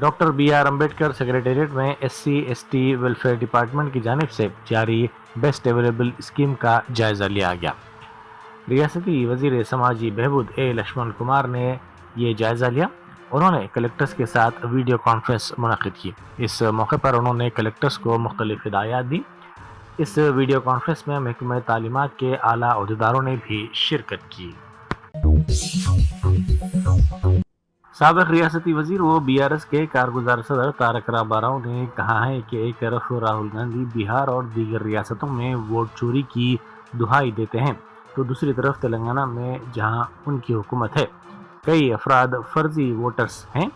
Doctor B R Ambedkar secretariat میں SC/ST welfare department کی جانب سے جاری بیسٹ اویلیبل اسکیم کا جائزہ لیا گیا۔ ریاستی وزیر سماجی بہبود لکشمن کمار نے یہ جائزہ لیا۔ انہوں نے کلکٹرز کے ساتھ ویڈیو کانفرنس منعقد کی۔ اس موقع پر انہوں نے کلکٹرز کو مختلف ہدایات دی۔ اس ویڈیو کانفرنس میں محکمہ تعلیمات کے اعلیٰ عہدیداروں نے بھی شرکت کی۔ سابق ریاستی وزیر و BRS کے کارگزار صدر تارک راما راؤ نے کہا ہے کہ ایک طرف راہل گاندھی بہار اور دیگر ریاستوں میں ووٹ چوری کی دہائی دیتے ہیں تو دوسری طرف تلنگانہ میں جہاں ان کی حکومت ہے کئی افراد فرضی ووٹرز ہیں۔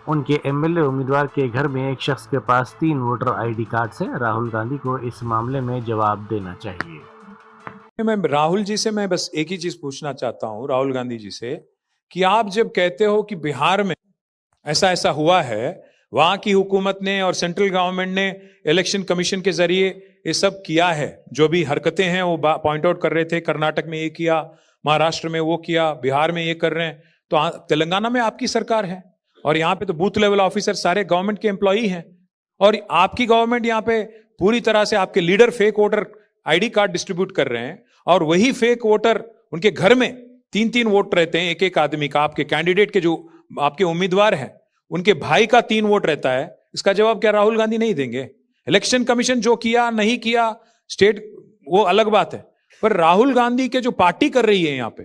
ان کے MLA امیدوار کے گھر میں ایک شخص کے پاس 3 ووٹر ID کارڈز ہیں۔ راہل گاندھی کو اس معاملے میں جواب دینا چاہیے۔ میں راہل جی سے بس ایک ہی چیز پوچھنا چاہتا ہوں، راہل گاندھی جی سے، کہ آپ جب کہتے ہو کہ بہار میں ایسا ہوا ہے، وہاں کی حکومت نے اور سینٹرل گورنمنٹ نے الیکشن کمیشن کے ذریعے یہ سب کیا ہے، جو بھی حرکتیں ہیں وہ پوائنٹ آؤٹ کر رہے تھے، کرناٹک میں یہ کیا، مہاراشٹر میں وہ کیا، بہار میں یہ کر رہے ہیں، تو تلنگانہ میں آپ کی سرکار ہے اور یہاں پہ تو بوتھ لیول آفیسر سارے گورنمنٹ کے امپلائی ہیں، اور آپ کی گورنمنٹ یہاں پہ پوری طرح سے آپ کے leader fake voter ID card distribute کر رہے ہیں، اور وہی فیک ووٹر ان کے گھر میں 3 ووٹ رہتے ہیں، ایک آدمی کا، آپ کے کینڈیڈیٹ کے جو آپ کے امیدوار ہیں ان کے بھائی کا 3 ووٹ رہتا ہے۔ اس کا جواب کیا راہل گاندھی نہیں دیں گے؟ الیکشن کمیشن جو کیا نہیں کیا اسٹیٹ وہ الگ بات ہے، پر راہل گاندھی کے جو پارٹی کر رہی ہے یہاں پہ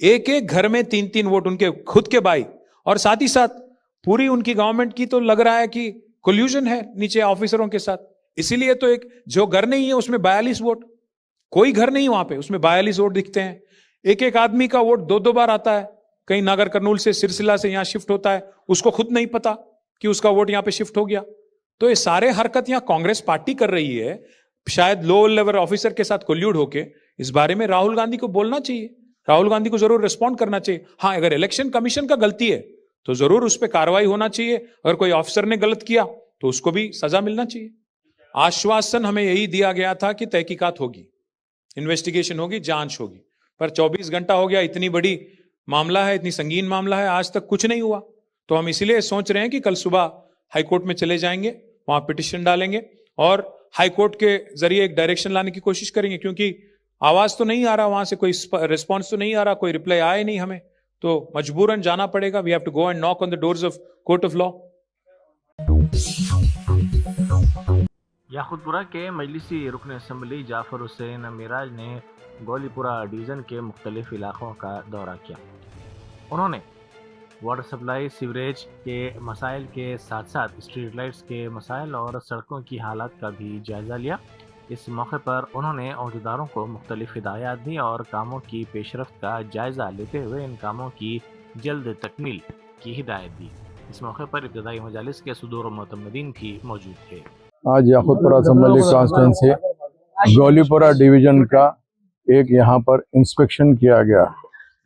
ایک گھر میں 3 ووٹ ان کے خود کے بھائی، اور ساتھ ہی ساتھ پوری ان کی گورنمنٹ کی تو لگ رہا ہے کہ کولیوژن ہے نیچے آفیسروں کے ساتھ، اسی لیے تو ایک جو گھر نہیں ہے اس میں 42 ووٹ، کوئی گھر نہیں وہاں پہ، اس میں 42 ووٹ دکھتے ہیں، ایک آدمی کا ووٹ 2 بار آتا ہے، کہیں ناگر کرنول سے سرسلہ سے یہاں شفٹ ہوتا ہے، اس کو خود نہیں پتا کہ اس کا ووٹ یہاں پہ شفٹ ہو گیا۔ تو یہ سارے حرکت یہاں کانگریس پارٹی کر رہی ہے، شاید لو لیول آفیسر کے ساتھ کولیوڈ ہو کے۔ اس بارے میں راہل گاندھی کو بولنا چاہیے، راہل گاندھی کو ضرور ریسپونڈ کرنا چاہیے۔ ہاں، اگر الیکشن کمیشن کا غلطی ہے تو ضرور اس پہ کاروائی ہونا چاہیے، اگر کوئی آفیسر نے غلط کیا تو اس کو بھی سزا ملنا چاہیے۔ آشواسن ہمیں یہی دیا گیا تھا کہ تحقیقات ہوگی، انویسٹیگیشن ہوگی، جانچ ہوگی، پر 24 گھنٹہ ہو گیا، اتنی بڑی معاملہ ہے، اتنی سنگین معاملہ ہے، آج تک کچھ نہیں ہوا۔ تو ہم اسی لیے سوچ رہے ہیں کہ کل صبح ہائی کورٹ میں چلے جائیں گے، وہاں پٹیشن ڈالیں گے اور ہائی کورٹ کے ذریعے ایک ڈائریکشن لانے کی کوشش کریں گے، کیونکہ آواز تو نہیں آ رہا وہاں سے، کوئی ریسپانس تو نہیں آ رہا، کوئی ریپلائی آئے نہیں ہمیں، تو مجبوراً جانا پڑے گا۔ We have to go and knock on the doors of court of law. Yakutpura کے مجلسی رکن اسمبلی جعفر حسین معراج نے گولی پورہ ڈویژن کے مختلف علاقوں کا دورہ کیا۔ انہوں نے واٹر سپلائی، سیوریج کے مسائل کے ساتھ ساتھ اسٹریٹ لائٹس کے مسائل اور سڑکوں کی حالات کا بھی جائزہ لیا۔ اس موقع پر انہوں نے عہدیداروں کو مختلف ہدایات دی اور کاموں کی پیش رفت کا جائزہ لیتے ہوئے ان کاموں کی جلد تکمیل کی ہدایت دی۔ اس موقع پر ابتدائی مجالس کے صدور و معتمدین بھی موجود تھے۔ آج یاقوت پورہ اسمبلی کانسٹیٹوینسی گولی پورہ ڈویژن کا ایک یہاں پر انسپیکشن کیا گیا۔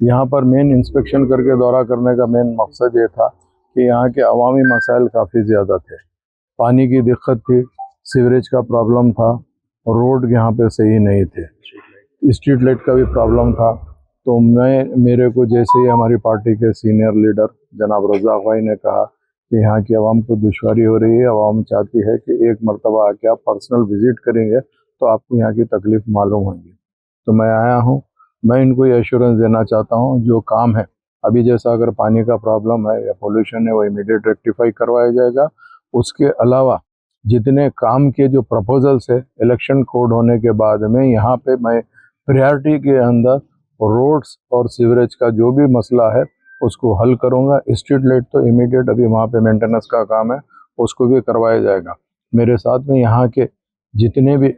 یہاں پر مین انسپیکشن کر کے دورہ کرنے کا مین مقصد یہ تھا کہ یہاں کے عوامی مسائل کافی زیادہ تھے، پانی کی دقت تھی، سیوریج کا پرابلم تھا، روڈ یہاں پہ صحیح نہیں تھے، اسٹریٹ لائٹ کا بھی پرابلم تھا۔ تو میرے کو جیسے ہی ہماری پارٹی کے سینئر لیڈر جناب رزاق بھائی نے کہا کہ یہاں کی عوام کو دشواری ہو رہی ہے، عوام چاہتی ہے کہ ایک مرتبہ آ کے آپ پرسنل وزٹ کریں گے تو آپ کو یہاں کی تکلیف معلوم ہوگی، تو میں آیا ہوں۔ میں ان کو یہ ایشورنس دینا چاہتا ہوں جو کام ہے ابھی، جیسا اگر پانی کا پرابلم ہے یا پولوشن ہے، وہ امیڈیٹ ریکٹیفائی کروایا جائے گا۔ اس کے علاوہ جتنے کام کے جو پرپوزلس ہے الیکشن کوڈ ہونے کے بعد میں یہاں پہ میں پریارٹی کے اندر روڈز اور سیوریج کا جو بھی مسئلہ ہے اس کو حل کروں گا۔ اسٹریٹ لائٹ تو امیڈیٹ ابھی وہاں پہ مینٹیننس کا کام ہے، اس کو بھی کروایا جائے گا۔ میرے ساتھ میں یہاں کے جتنے بھی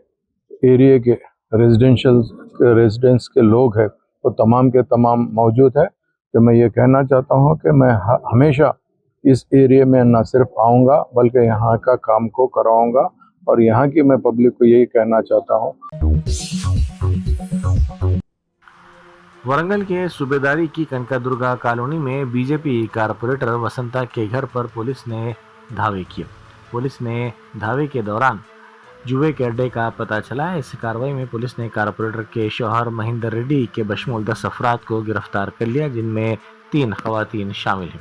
ایریے کے ریزیڈنٹس کے لوگ ہیں وہ تمام کے تمام موجود ہیں، کہ میں یہ کہنا چاہتا ہوں کہ میں ہمیشہ اس ایریے میں نہ صرف آؤں گا بلکہ یہاں کا کام کو کراؤں گا، اور یہاں کی میں پبلک کو یہی کہنا چاہتا ہوں۔ ورنگل کے صوبیداری کی کنکا درگا کالونی میں BJP کارپوریٹر وسنتا کے گھر پر پولیس نے دھاوے کیے۔ پولیس نے دھاوے کے دوران جوئے کے اڈے کا پتہ چلا۔ اس کارروائی میں پولیس نے کارپوریٹر کے شوہر مہندر ریڈی کے بشمول 10 افراد کو گرفتار کر لیا، جن میں 3 خواتین شامل ہیں۔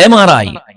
MRI,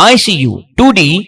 ICU, 2D